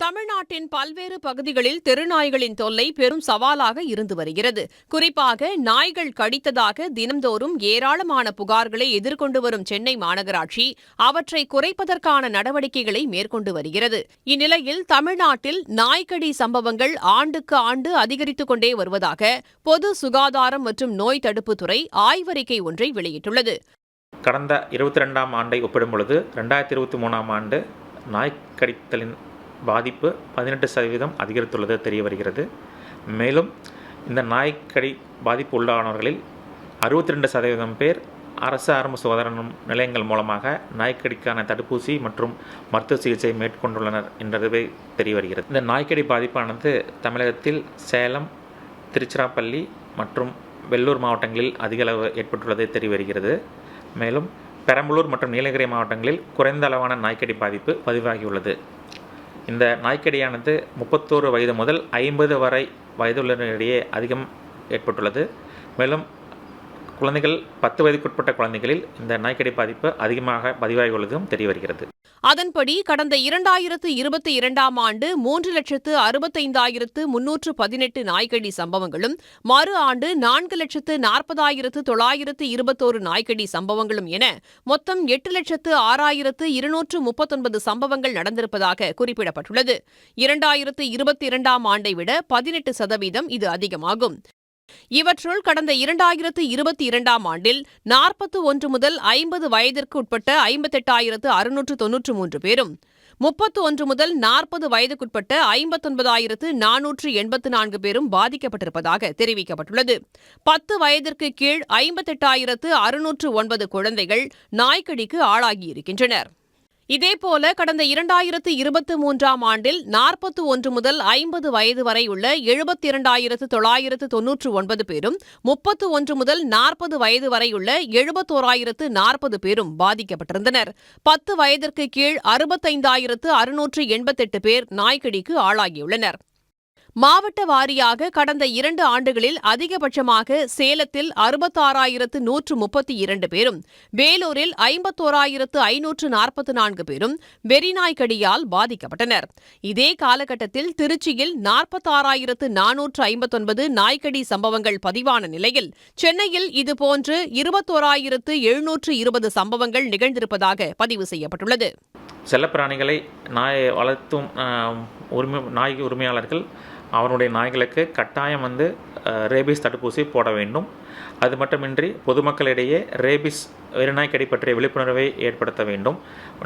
தமிழ்நாட்டின் பல்வேறு பகுதிகளில் தெருநாய்களின் தொல்லை பெரும் சவாலாக இருந்து வருகிறது. குறிப்பாக நாய்கள் கடித்ததாக தினந்தோறும் ஏராளமான புகார்களை எதிர்கொண்டு வரும் சென்னை மாநகராட்சி அவற்றை குறைப்பதற்கான நடவடிக்கைகளை மேற்கொண்டு வருகிறது. இந்நிலையில் தமிழ்நாட்டில் நாய்க்கடி சம்பவங்கள் ஆண்டுக்கு ஆண்டு அதிகரித்துக் கொண்டே வருவதாக பொது சுகாதாரம் மற்றும் நோய் தடுப்புத்துறை ஆய்வறிக்கை ஒன்றை வெளியிட்டுள்ளது. கடந்த 22ஆம் ஆண்டை ஒப்பிடும்பொழுது 2023ஆம் ஆண்டு நாய்க்கடித்தலின் பாதிப்பு 18% அதிகரித்துள்ளது தெரிய வருகிறது. மேலும் இந்த நாய்க்கடி பாதிப்பு உள்ளானவர்களில் 62% பேர் அரசு ஆரம்ப சுகாதார நிலையங்கள் மூலமாக நாய்க்கடிக்கான தடுப்பூசி மற்றும் மருத்துவ சிகிச்சை மேற்கொண்டுள்ளனர் என்றதுவே தெரிய வருகிறது. இந்த நாய்க்கடி பாதிப்பானது தமிழகத்தில் சேலம், திருச்சிராப்பள்ளி மற்றும் வெள்ளூர் மாவட்டங்களில் அதிக அளவு ஏற்பட்டுள்ளது தெரிய வருகிறது. மேலும் பெரம்பலூர் மற்றும் நீலகிரி மாவட்டங்களில் குறைந்த அளவான நாய்க்கடி பாதிப்பு பதிவாகியுள்ளது. இந்த நாய்க்கடியானது 31 வயது முதல் 50 வரை வயதுள்ளவர்களிடையே அதிகம் ஏற்பட்டுள்ளது. மேலும் குழந்தைகள் 10 வயதுக்குட்பட்ட குழந்தைகளில் இந்த நாய்க்கடி பாதிப்பு அதிகமாக பதிவாகியுள்ளதும் தெரிய வருகிறது. அதன்படி கடந்த 2022ஆம் ஆண்டு 3,65,318 நாய்க்கடி சம்பவங்களும் மறு ஆண்டு 4,40,921 நாய்க்கடி சம்பவங்களும் என மொத்தம் 8,06,239 சம்பவங்கள் நடந்திருப்பதாக குறிப்பிடப்பட்டுள்ளது. 2022ஆம் ஆண்டை விட 18% இது அதிகமாகும். இவற்றுள் கடந்த 2022ஆம் ஆண்டில் 41 முதல் 50 வயதிற்கு உட்பட்ட 58,693 பேரும், 31 முதல் 40 வயதுக்குட்பட்ட 59,484 பேரும் பாதிக்கப்பட்டிருப்பதாக தெரிவிக்கப்பட்டுள்ளது. 10 வயதிற்கு கீழ் 58,609 குழந்தைகள் நாய்க்கடிக்கு ஆளாகியிருக்கின்றனர். இதேபோல கடந்த 2023ஆம் ஆண்டில் 41 முதல் 50 வயது வரை உள்ள 72,999 பேரும், 31 முதல் 40 வயது வரை உள்ள 71,040 பேரும் பாதிக்கப்பட்டிருந்தனர். 10 வயதிற்கு கீழ் 65,688 பேர் நாய்க்கடிக்கு ஆளாகியுள்ளனர். மாவட்ட வாரியாக கடந்த 2 ஆண்டுகளில் அதிகபட்சமாக சேலத்தில் 66,132 பேரும், வேலூரில் 51,544 பேரும் வெறிநாய்க்கடியால் பாதிக்கப்பட்டனர். இதே காலகட்டத்தில் திருச்சியில் 46,459 நாய்க்கடி சம்பவங்கள் பதிவான நிலையில் சென்னையில் இதுபோன்று 21,720 சம்பவங்கள் நிகழ்ந்திருப்பதாக பதிவு செய்யப்பட்டுள்ளது. செல்லப்பிராணிகளை நாயை வளர்த்தும் நாய் உரிமையாளர்கள் அவருடைய நாய்களுக்கு கட்டாயம் ரேபிஸ் தடுப்பூசி போட வேண்டும். அது மட்டுமின்றி பொதுமக்களிடையே ரேபிஸ் வெறிநாய் கடி பற்றிய விழிப்புணர்வை ஏற்படுத்த வேண்டும்.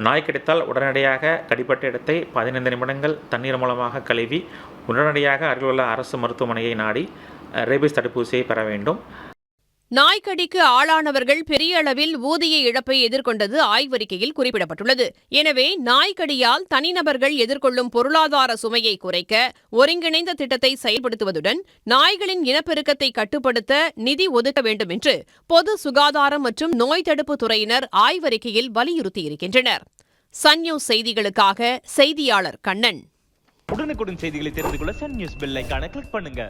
நாய் கடித்தால் உடனடியாக கடிப்பட்ட இடத்தை 15 நிமிடங்கள் தண்ணீர் மூலமாக கழுவி உடனடியாக அருகிலுள்ள அரசு மருத்துவமனையை நாடி ரேபிஸ் தடுப்பூசியை பெற வேண்டும். நாய்க்கடிக்கு ஆளானவர்கள் பெரிய அளவில் ஊதிய இழப்பை எதிர்கொண்டது ஆய்வறிக்கையில் குறிப்பிடப்பட்டுள்ளது. எனவே நாய்க்கடியால் தனிநபர்கள் எதிர்கொள்ளும் பொருளாதார சுமையை குறைக்க ஒருங்கிணைந்த திட்டத்தை செயல்படுத்துவதுடன் நாய்களின் இனப்பெருக்கத்தை கட்டுப்படுத்த நிதி ஒதுக்க வேண்டும் என்று பொது சுகாதாரம் மற்றும் நோய் தடுப்பு துறையினர் ஆய்வறிக்கையில் வலியுறுத்தியிருக்கின்றனர். சன் நியூஸ் செய்திகளுக்காக செய்தியாளர் கண்ணன். உடனுக்குடன் செய்திகளை தெரிந்து கொள்ள சன் நியூஸ் பெல் ஐகானை கிளிக் பண்ணுங்க.